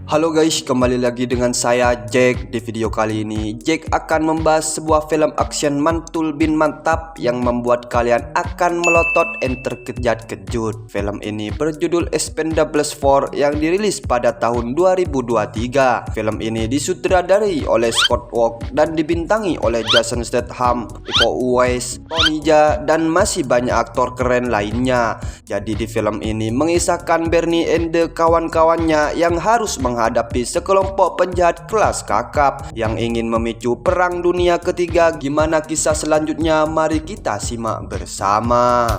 Halo guys, kembali lagi dengan saya Jack. Di video kali ini Jack akan membahas sebuah film action mantul bin mantap yang membuat kalian akan melotot dan terkejut-kejut. Film ini berjudul Expendables 4 yang dirilis pada tahun 2023. Film ini disutradari oleh Scott Walk dan dibintangi oleh Jason Statham, Iko Uwais, Tony Jaa, dan masih banyak aktor keren lainnya. Jadi di film ini mengisahkan Bernie and the kawan-kawannya yang harus menghadapi sekelompok penjahat kelas kakap yang ingin memicu perang dunia ketiga. Gimana kisah selanjutnya? Mari kita simak bersama.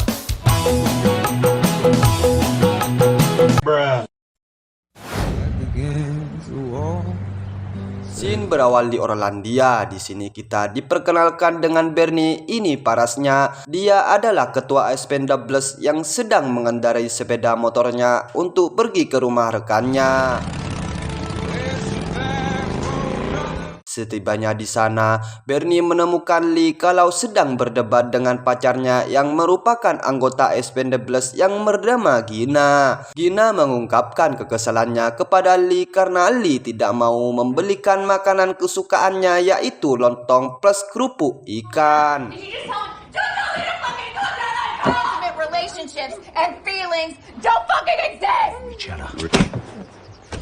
Scene berawal di Orlandia. Di sini kita diperkenalkan dengan Bernie. Ini parasnya, dia adalah ketua Expendables yang sedang mengendarai sepeda motornya untuk pergi ke rumah rekannya. Setibanya di sana, Bernie menemukan Lee kalau sedang berdebat dengan pacarnya yang merupakan anggota Expendables yang bernama Gina. Gina mengungkapkan kekesalannya kepada Lee karena Lee tidak mau membelikan makanan kesukaannya, yaitu lontong plus kerupuk ikan. Relationships and feelings don't fucking exist.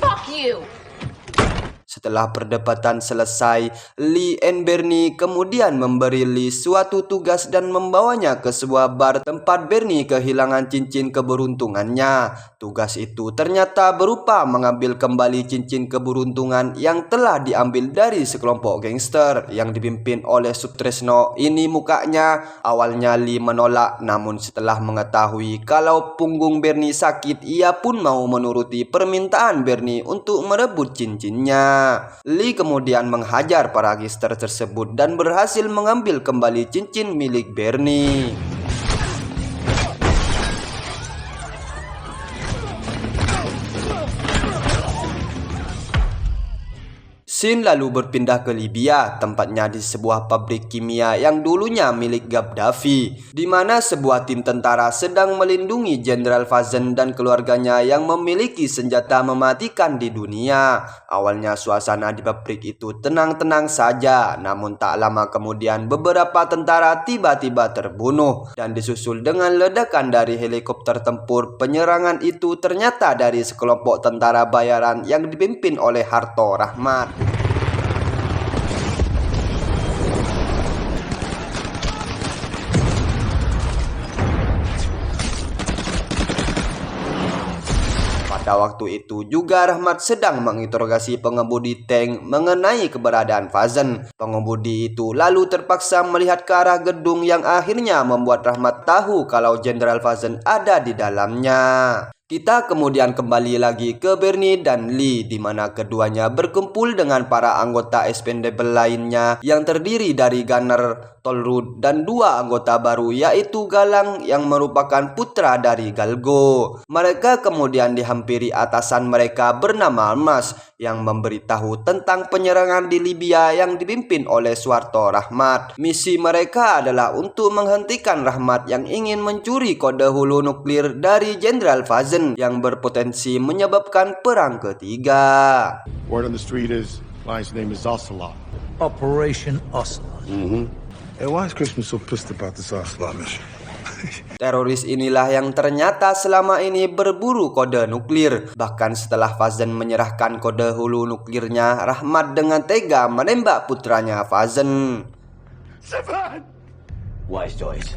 Fuck you. Setelah perdebatan selesai, Lee and Bernie kemudian memberi Lee suatu tugas dan membawanya ke sebuah bar tempat Bernie kehilangan cincin keberuntungannya. Tugas itu ternyata berupa mengambil kembali cincin keberuntungan yang telah diambil dari sekelompok gangster yang dipimpin oleh Sutresno. Ini mukanya. Awalnya Lee menolak, namun setelah mengetahui kalau punggung Bernie sakit, ia pun mau menuruti permintaan Bernie untuk merebut cincinnya. Lee kemudian menghajar para gangster tersebut dan berhasil mengambil kembali cincin milik Bernie. Scene lalu berpindah ke Libya, tempatnya di sebuah pabrik kimia yang dulunya milik Gaddafi, di mana sebuah tim tentara sedang melindungi Jenderal Fazen dan keluarganya yang memiliki senjata mematikan di dunia. Awalnya suasana di pabrik itu tenang-tenang saja, namun tak lama kemudian beberapa tentara tiba-tiba terbunuh dan disusul dengan ledakan dari helikopter tempur. Penyerangan itu ternyata dari sekelompok tentara bayaran yang dipimpin oleh Harto Rahmat. Pada waktu itu juga Rahmat sedang menginterogasi pengemudi tank mengenai keberadaan Fazen. Pengemudi itu lalu terpaksa melihat ke arah gedung yang akhirnya membuat Rahmat tahu kalau Jenderal Fazen ada di dalamnya. Kita kemudian kembali lagi ke Bernie dan Lee, di mana keduanya berkumpul dengan para anggota Expendables lainnya yang terdiri dari Gunner, Tollwood, dan dua anggota baru, yaitu Galang yang merupakan putra dari Galgo. Mereka kemudian dihampiri atasan mereka bernama Almas yang memberitahu tentang penyerangan di Libya yang dipimpin oleh Suharto Rahmat. Misi mereka adalah untuk menghentikan Rahmat yang ingin mencuri kode hulu nuklir dari Jenderal Fazen yang berpotensi menyebabkan perang ketiga. Word on the street is, client's name is Ocelot. Operation Ocelot. Hey, why is Christmas so pissed about this Ocelot mission? Teroris inilah yang ternyata selama ini berburu kode nuklir. Bahkan setelah Fazen menyerahkan kode hulu nuklirnya, Rahmat dengan tega menembak putranya Fazen. Wise choice.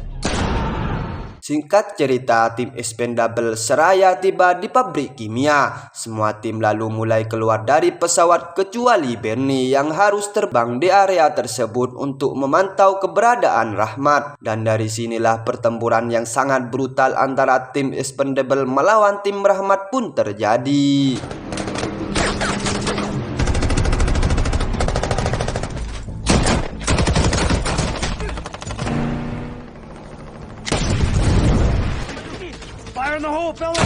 Singkat cerita, tim Expendables seraya tiba di pabrik kimia. Semua tim lalu mulai keluar dari pesawat kecuali Bernie yang harus terbang di area tersebut untuk memantau keberadaan Rahmat. Dan dari sinilah pertempuran yang sangat brutal antara tim Expendables melawan tim Rahmat pun terjadi. Fire in the hole, fella!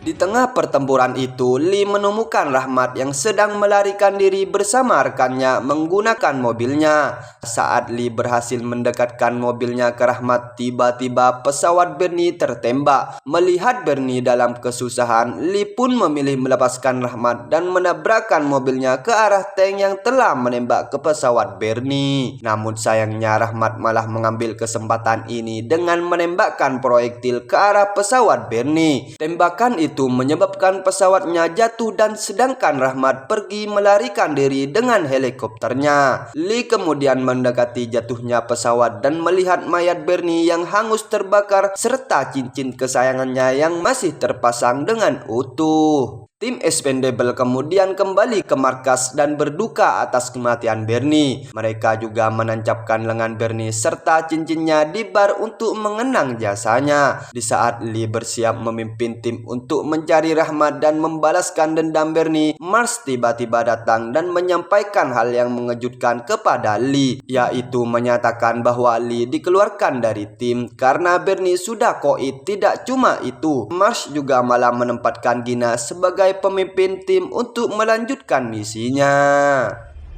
Di tengah pertempuran itu, Lee menemukan Rahmat yang sedang melarikan diri bersama rekannya menggunakan mobilnya. Saat Lee berhasil mendekatkan mobilnya ke Rahmat, tiba-tiba pesawat Bernie tertembak. Melihat Bernie dalam kesusahan, Lee pun memilih melepaskan Rahmat dan menabrakkan mobilnya ke arah tank yang telah menembak ke pesawat Bernie. Namun sayangnya Rahmat malah mengambil kesempatan ini dengan menembakkan proyektil ke arah pesawat Bernie. Tembakan itu menyebabkan pesawatnya jatuh dan sedangkan Rahmat pergi melarikan diri dengan helikopternya. Lee kemudian mendekati jatuhnya pesawat dan melihat mayat Bernie yang hangus terbakar serta cincin kesayangannya yang masih terpasang dengan utuh. Tim Expendable kemudian kembali ke markas dan berduka atas kematian Bernie. Mereka juga menancapkan lengan Bernie serta cincinnya di bar untuk mengenang jasanya. Di saat Lee bersiap memimpin tim untuk mencari Rahmat dan membalaskan dendam Bernie, Mars tiba-tiba datang dan menyampaikan hal yang mengejutkan kepada Lee, yaitu menyatakan bahwa Lee dikeluarkan dari tim karena Bernie sudah koit. Tidak cuma itu, Mars juga malah menempatkan Gina sebagai pemimpin tim untuk melanjutkan misinya.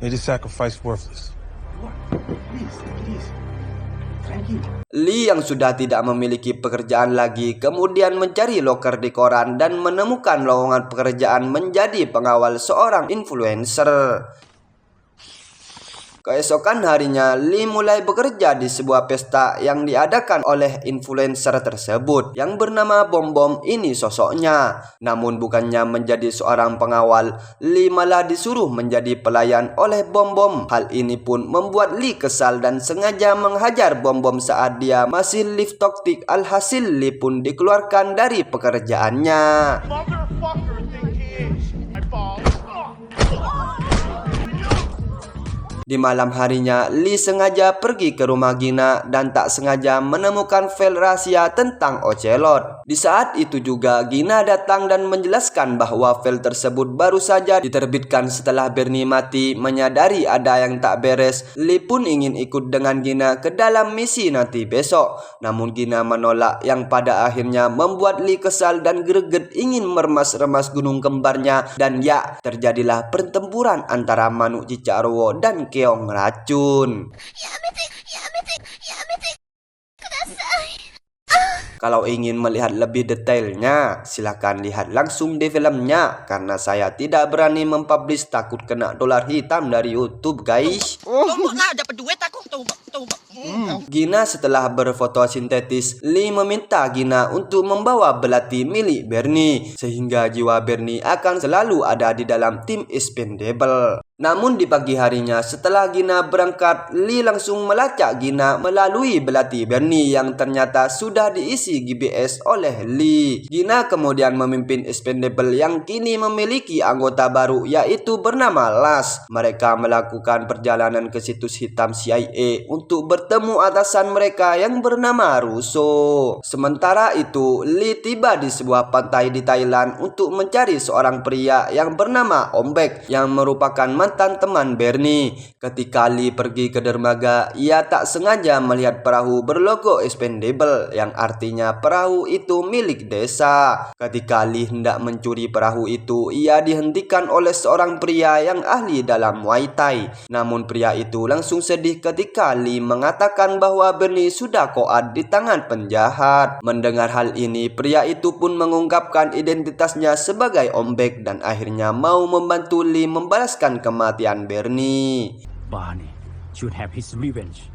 Made the sacrifice worthless. Lee yang sudah tidak memiliki pekerjaan lagi kemudian mencari loker di koran dan menemukan lowongan pekerjaan menjadi pengawal seorang influencer. Keesokan harinya, Lee mulai bekerja di sebuah pesta yang diadakan oleh influencer tersebut yang bernama Bom Bom. Ini sosoknya. Namun bukannya menjadi seorang pengawal, Lee malah disuruh menjadi pelayan oleh Bom Bom. Hal ini pun membuat Lee kesal dan sengaja menghajar Bom Bom saat dia masih lift toxic. Alhasil Lee pun dikeluarkan dari pekerjaannya. Di malam harinya, Lee sengaja pergi ke rumah Gina dan tak sengaja menemukan file rahasia tentang Ocelot. Di saat itu juga Gina datang dan menjelaskan bahwa file tersebut baru saja diterbitkan setelah Bernie mati. Menyadari ada yang tak beres, Lee pun ingin ikut dengan Gina ke dalam misi nanti besok. Namun Gina menolak yang pada akhirnya membuat Lee kesal dan greget ingin meremas-remas gunung kembarnya. Dan ya, terjadilah pertempuran antara Manuk Cicakrowo dan Keong Racun. Kalau ingin melihat lebih detailnya, silahkan lihat langsung di filmnya, karena saya tidak berani mempublish takut kena dolar hitam dari YouTube, guys. Dapat duit aku tuh. Gina setelah berfotosintetis, Lee meminta Gina untuk membawa belati milik Bernie, sehingga jiwa Bernie akan selalu ada di dalam tim Expendable. Namun di pagi harinya setelah Gina berangkat, Lee langsung melacak Gina melalui belati Bernie yang ternyata sudah diisi GPS oleh Lee. Gina kemudian memimpin Expendable yang kini memiliki anggota baru yaitu bernama Lars. Mereka melakukan perjalanan ke situs hitam CIA untuk bertemu atasan mereka yang bernama Russo. Sementara itu, Lee tiba di sebuah pantai di Thailand untuk mencari seorang pria yang bernama Ombek yang merupakan mantan teman Bernie. Ketika Lee pergi ke dermaga, ia tak sengaja melihat perahu berlogo Expendable yang artinya perahu itu milik desa. Ketika Lee hendak mencuri perahu itu, ia dihentikan oleh seorang pria yang ahli dalam Muay Thai. Namun pria itu langsung sedih ketika Lee mengatakan bahwa Bernie sudah koat di tangan penjahat. Mendengar hal ini, pria itu pun mengungkapkan identitasnya sebagai Ombek dan akhirnya mau membantu Lee membalaskan kematian Bernie. Barney should have his revenge.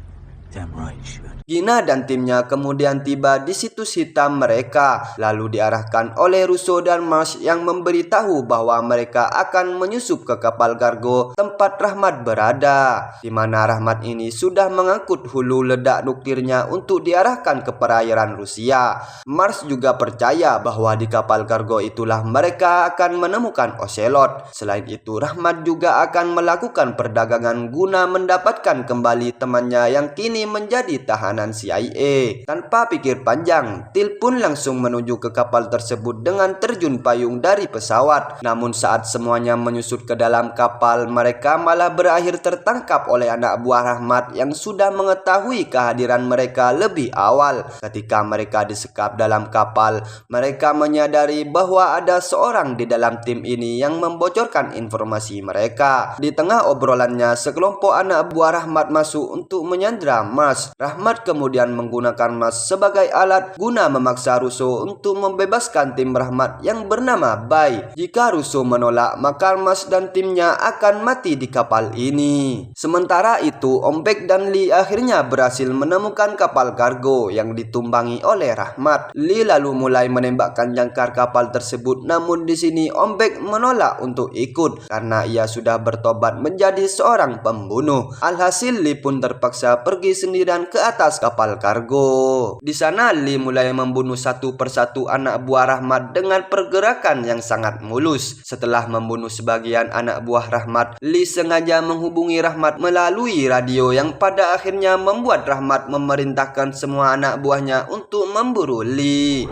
Damn right he should. Gina dan timnya kemudian tiba di situs hitam mereka, lalu diarahkan oleh Russo dan Marsh yang memberitahu bahwa mereka akan menyusup ke kapal kargo tempat Rahmat berada, di mana Rahmat ini sudah mengangkut hulu ledak nuklirnya untuk diarahkan ke perairan Rusia. Marsh juga percaya bahwa di kapal kargo itulah mereka akan menemukan Ocelot. Selain itu, Rahmat juga akan melakukan perdagangan guna mendapatkan kembali temannya yang kini kini menjadi tahanan CIA. Tanpa pikir panjang, Till pun langsung menuju ke kapal tersebut dengan terjun payung dari pesawat. Namun saat semuanya menyusut ke dalam kapal, mereka malah berakhir tertangkap oleh anak buah Rahmat yang sudah mengetahui kehadiran mereka lebih awal. Ketika mereka disekap dalam kapal, mereka menyadari bahwa ada seorang di dalam tim ini yang membocorkan informasi mereka. Di tengah obrolannya, sekelompok anak buah Rahmat masuk untuk menyandra Marsh. Rahmat kemudian menggunakan Marsh sebagai alat guna memaksa Russo untuk membebaskan tim Rahmat yang bernama Bai. Jika Russo menolak, maka Marsh dan timnya akan mati di kapal ini. Sementara itu, Ombek dan Lee akhirnya berhasil menemukan kapal kargo yang ditumpangi oleh Rahmat. Lee lalu mulai menembakkan jangkar kapal tersebut, namun di sini Ombek menolak untuk ikut karena ia sudah bertobat menjadi seorang pembunuh. Alhasil Lee pun terpaksa pergi sendirian ke atas kapal kargo. Di sana Lee mulai membunuh satu persatu anak buah Rahmat dengan pergerakan yang sangat mulus. Setelah membunuh sebagian anak buah Rahmat, Lee sengaja menghubungi Rahmat melalui radio yang pada akhirnya membuat Rahmat memerintahkan semua anak buahnya untuk memburu Lee.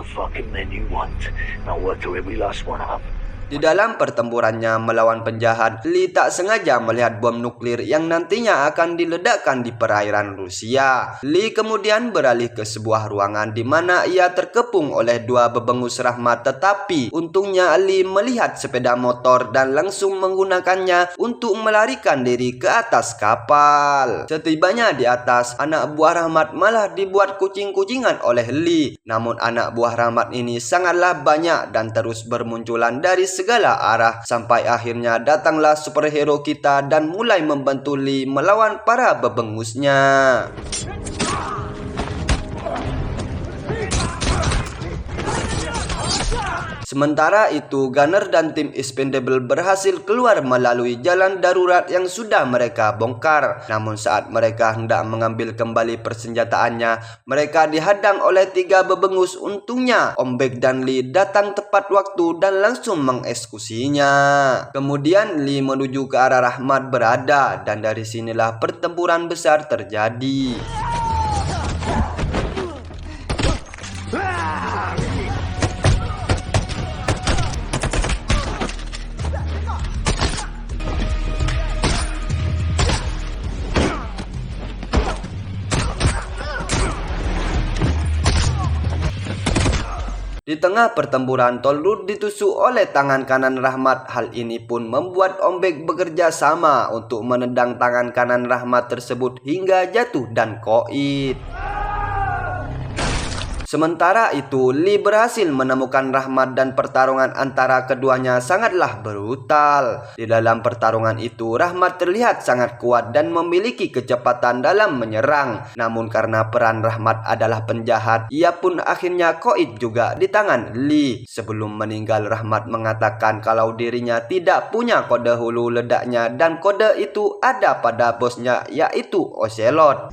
Di dalam pertempurannya melawan penjahat, Lee tak sengaja melihat bom nuklir yang nantinya akan diledakkan di perairan Rusia. Lee kemudian beralih ke sebuah ruangan di mana ia terkepung oleh dua bebengus Rahmat, tetapi untungnya Lee melihat sepeda motor dan langsung menggunakannya untuk melarikan diri ke atas kapal. Setibanya di atas, anak buah Rahmat malah dibuat kucing-kucingan oleh Lee. Namun anak buah Rahmat ini sangatlah banyak dan terus bermunculan dari segala arah sampai akhirnya datanglah superhero kita dan mulai membantu Lee melawan para bebengusnya. Sementara itu, Gunner dan tim Expendable berhasil keluar melalui jalan darurat yang sudah mereka bongkar. Namun saat mereka hendak mengambil kembali persenjataannya, mereka dihadang oleh tiga bebengus. Untungnya, Ombek dan Lee datang tepat waktu dan langsung mengeksekusinya. Kemudian Lee menuju ke arah Rahmat berada dan dari sinilah pertempuran besar terjadi. Di tengah pertempuran, Tollwood ditusuk oleh tangan kanan Rahmat. Hal ini pun membuat Ombek bekerja sama untuk menendang tangan kanan Rahmat tersebut hingga jatuh dan koit. Sementara itu, Lee berhasil menemukan Rahmat dan pertarungan antara keduanya sangatlah brutal. Di dalam pertarungan itu, Rahmat terlihat sangat kuat dan memiliki kecepatan dalam menyerang. Namun karena peran Rahmat adalah penjahat, ia pun akhirnya koit juga di tangan Lee. Sebelum meninggal, Rahmat mengatakan kalau dirinya tidak punya kode hulu ledaknya dan kode itu ada pada bosnya, yaitu Ocelot.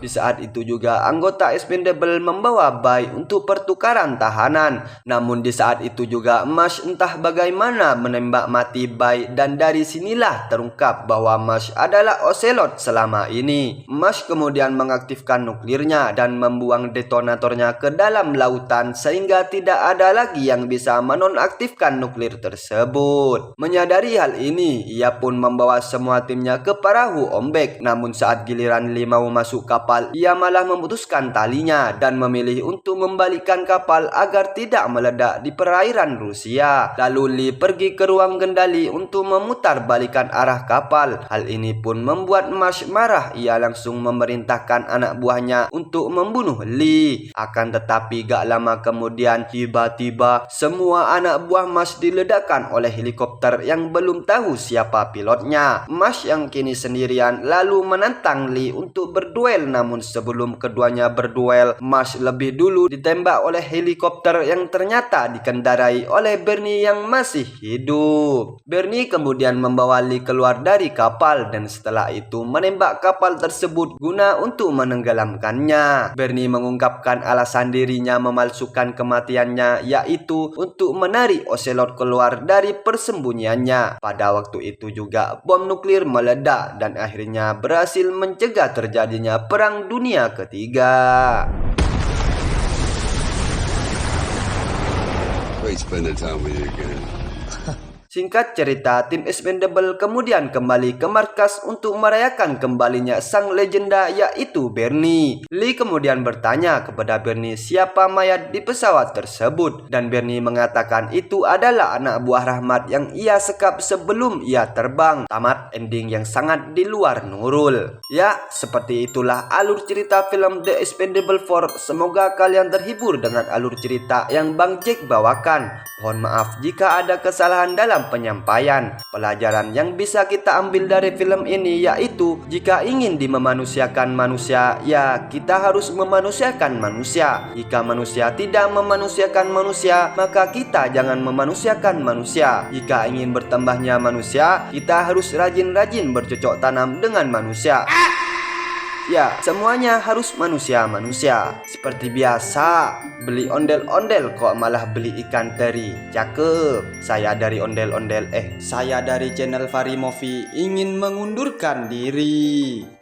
Di saat itu juga anggota Expendable membawa Bai untuk pertukaran tahanan. Namun di saat itu juga Marsh entah bagaimana menembak mati Bai dan dari sinilah terungkap bahwa Marsh adalah Ocelot selama ini. Marsh kemudian mengaktifkan nuklirnya dan membuang detonatornya ke dalam lautan sehingga tidak ada lagi yang bisa menonaktifkan nuklir tersebut. Menyadari hal ini, ia pun membawa semua timnya ke perahu Ombek. Namun saat giliran Lee mau masuk kapal, ia malah memutuskan talinya dan memilih untuk membalikkan kapal agar tidak meledak di perairan Rusia. Lalu Lee pergi ke ruang kendali untuk memutar balikan arah kapal. Hal ini pun membuat Marsh marah. Ia langsung memerintahkan anak buahnya untuk membunuh Lee. Akan tetapi gak lama kemudian tiba-tiba semua anak buah Marsh diledakkan oleh helikopter yang belum tahu siapa pilotnya. Marsh yang kini sendirian lalu menantang Lee untuk berduel. namun sebelum keduanya berduel, Marsh lebih dulu ditembak oleh helikopter yang ternyata dikendarai oleh Bernie yang masih hidup. Bernie kemudian membawa Lee keluar dari kapal dan setelah itu menembak kapal tersebut guna untuk menenggelamkannya. Bernie mengungkapkan alasan dirinya memalsukan kematiannya, yaitu untuk menarik Ocelot keluar dari persembunyiannya. Pada waktu itu juga bom nuklir meledak dan akhirnya berhasil mencegah terjadinya Perang Dunia Ketiga. Great spending time with you again. Singkat cerita, tim Expendable kemudian kembali ke markas untuk merayakan kembalinya sang legenda, yaitu Bernie. Lee kemudian bertanya kepada Bernie siapa mayat di pesawat tersebut, dan Bernie mengatakan itu adalah anak buah Rahmat yang ia sekap sebelum ia terbang. Tamat ending yang sangat di luar nurul. Ya, seperti itulah alur cerita film The Expendable 4. Semoga kalian terhibur dengan alur cerita yang Bang Jack bawakan. Mohon maaf jika ada kesalahan dalam penyampaian. Pelajaran yang bisa kita ambil dari film ini yaitu jika ingin dimemanusiakan manusia, ya kita harus memanusiakan manusia. Jika manusia tidak memanusiakan manusia, maka kita jangan memanusiakan manusia. Jika ingin bertambahnya manusia, kita harus rajin-rajin bercocok tanam dengan manusia. Ya, semuanya harus manusia-manusia. Seperti biasa, beli ondel-ondel kok malah beli ikan teri. Cakep. Saya dari ondel-ondel, saya dari channel Fari Movie ingin mengundurkan diri.